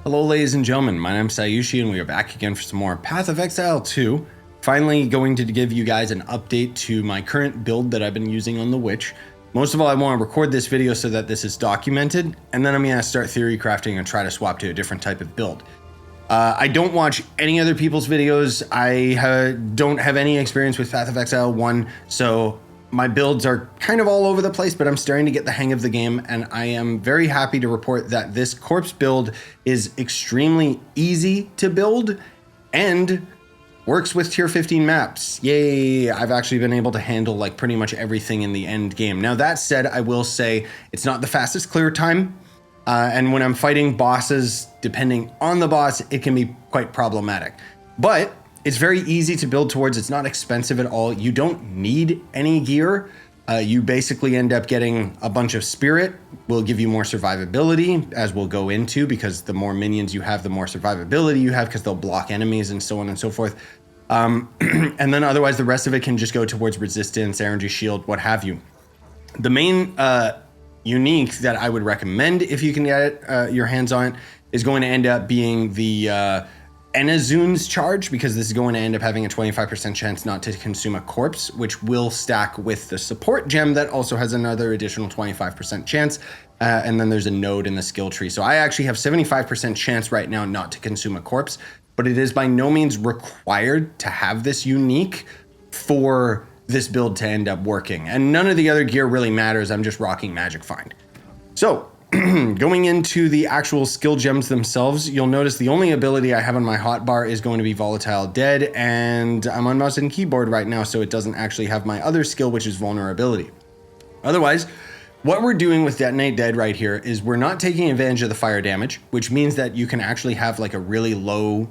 Hello ladies and gentlemen, my name is Scyushi and we are back again for some more Path of Exile 2. Finally going to give you guys an update to my current build that I've been using on the Witch. Most of all, I want to record this video so that this is documented, and then I'm going to start theory crafting and try to swap to a different type of build. I don't watch any other people's videos. I don't have any experience with Path of Exile 1, so my builds are kind of all over the place, but I'm starting to get the hang of the game, and I am very happy to report that this corpse build is extremely easy to build and works with tier 15 maps. Yay! I've actually been able to handle like pretty much everything in the end game. Now that said, I will say it's not the fastest clear time, and when I'm fighting bosses, depending on the boss, it can be quite problematic. But it's very easy to build towards. It's not expensive at all. You don't need any gear. You basically end up getting a bunch of spirit. Will give you more survivability, as we'll go into, because the more minions you have, the more survivability you have, because they'll block enemies and so on and so forth. And then otherwise, the rest of it can just go towards resistance, energy shield, what have you. The main unique that I would recommend, if you can get your hands on it, is going to end up being the Enazune's charge, because this is going to end up having a 25% chance not to consume a corpse, which will stack with the support gem that also has another additional 25% chance. And then there's a node in the skill tree. So I actually have 75% chance right now not to consume a corpse, but it is by no means required to have this unique for this build to end up working. And none of the other gear really matters. I'm just rocking Magic Find. So going into the actual skill gems themselves, you'll notice the only ability I have on my hotbar is going to be Volatile Dead, and I'm on mouse and keyboard right now, so it doesn't actually have my other skill, which is Vulnerability. Otherwise, what we're doing with Detonate Dead right here is we're not taking advantage of the fire damage, which means that you can actually have like a really low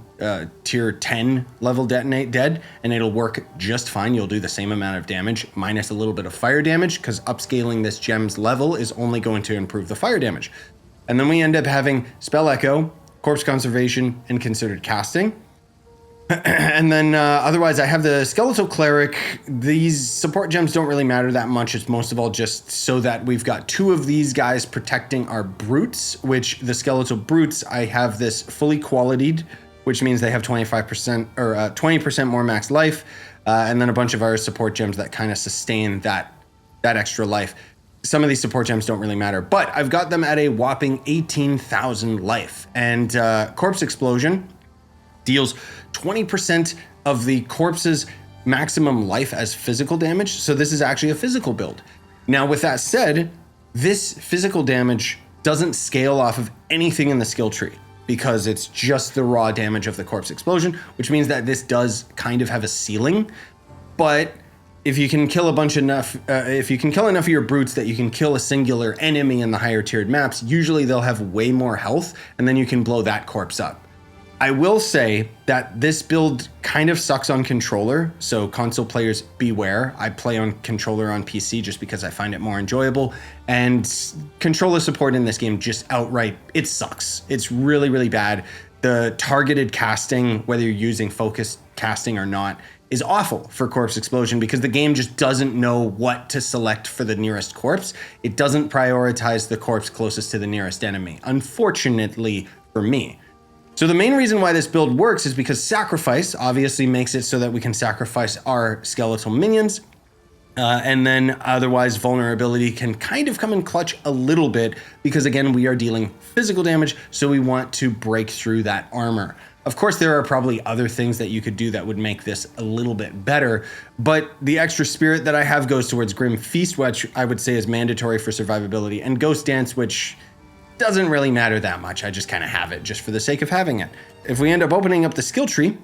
tier 10 level Detonate Dead, and it'll work just fine. You'll do the same amount of damage minus a little bit of fire damage, because upscaling this gem's level is only going to improve the fire damage. And then we end up having Spell Echo, Corpse Conservation, and Considered Casting. And then otherwise, I have the Skeletal Cleric. These support gems don't really matter that much. It's most of all just so that we've got two of these guys protecting our brutes, which the Skeletal Brutes, I have this fully qualitied, which means they have 25% or 20% more max life, and then a bunch of our support gems that kind of sustain that extra life. Some of these support gems don't really matter, but I've got them at a whopping 18,000 life. And Corpse Explosion deals 20% of the corpse's maximum life as physical damage. So this is actually a physical build. Now, with that said, this physical damage doesn't scale off of anything in the skill tree, because it's just the raw damage of the Corpse Explosion, which means that this does kind of have a ceiling. But if you can kill enough of your brutes that you can kill a singular enemy in the higher tiered maps, usually they'll have way more health, and then you can blow that corpse up. I will say that this build kind of sucks on controller, so console players beware. I play on controller on PC just because I find it more enjoyable, and controller support in this game just outright, it sucks. It's really, really bad. The targeted casting, whether you're using focused casting or not, is awful for Corpse Explosion, because the game just doesn't know what to select for the nearest corpse. It doesn't prioritize the corpse closest to the nearest enemy, unfortunately for me. So the main reason why this build works is because Sacrifice obviously makes it so that we can sacrifice our skeletal minions. And then otherwise, Vulnerability can kind of come in clutch a little bit, because again, we are dealing physical damage, so we want to break through that armor. Of course, there are probably other things that you could do that would make this a little bit better, but the extra spirit that I have goes towards Grim Feast, which I would say is mandatory for survivability, and Ghost Dance, which doesn't really matter that much. I just kind of have it just for the sake of having it. If we end up opening up the skill tree,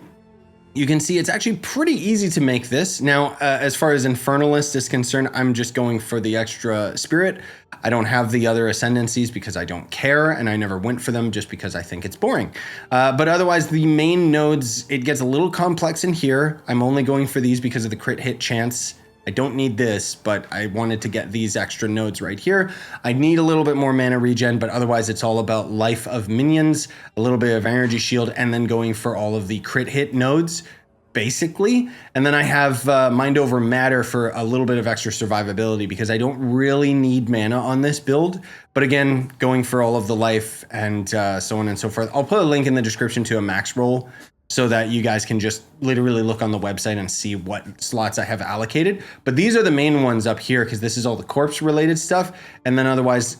you can see it's actually pretty easy to make this. Now, as far as Infernalist is concerned, I'm just going for the extra spirit. I don't have the other ascendancies because I don't care, and I never went for them just because I think it's boring. But otherwise, the main nodes, it gets a little complex in here. I'm only going for these because of the crit hit chance. I don't need this, but I wanted to get these extra nodes right here. I need a little bit more mana regen, but otherwise it's all about life of minions, a little bit of energy shield, and then going for all of the crit hit nodes. basically. And then I have Mind Over Matter for a little bit of extra survivability because I don't really need mana on this build. But again, going for all of the life and so on and so forth. I'll put a link in the description to a max roll so that you guys can just literally look on the website and see what slots I have allocated. But these are the main ones up here because this is all the corpse related stuff. And then otherwise, a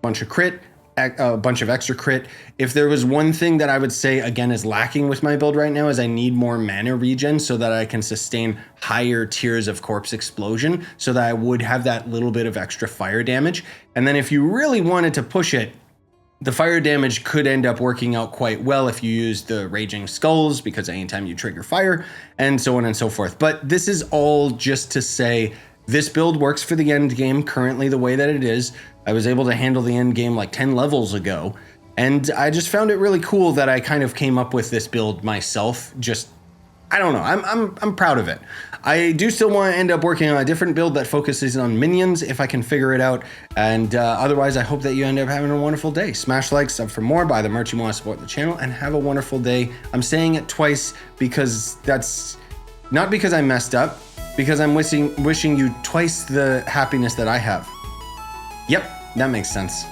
bunch of crit, a bunch of extra crit. If there was one thing that I would say again is lacking with my build right now is I need more mana regen so that I can sustain higher tiers of corpse explosion so that I would have that little bit of extra fire damage. And then if you really wanted to push it, the fire damage could end up working out quite well if you use the Raging Skulls because anytime you trigger fire and so on and so forth. But this is all just to say this build works for the end game currently the way that it is. I was able to handle the end game like 10 levels ago, and I just found it really cool that I kind of came up with this build myself. Just, I don't know, I'm proud of it. I do still want to end up working on a different build that focuses on minions if I can figure it out, and otherwise I hope that you end up having a wonderful day. Smash like, sub for more, buy the merch you want to support the channel, and have a wonderful day. I'm saying it twice because that's not because I messed up, because I'm wishing you twice the happiness that I have. Yep, that makes sense.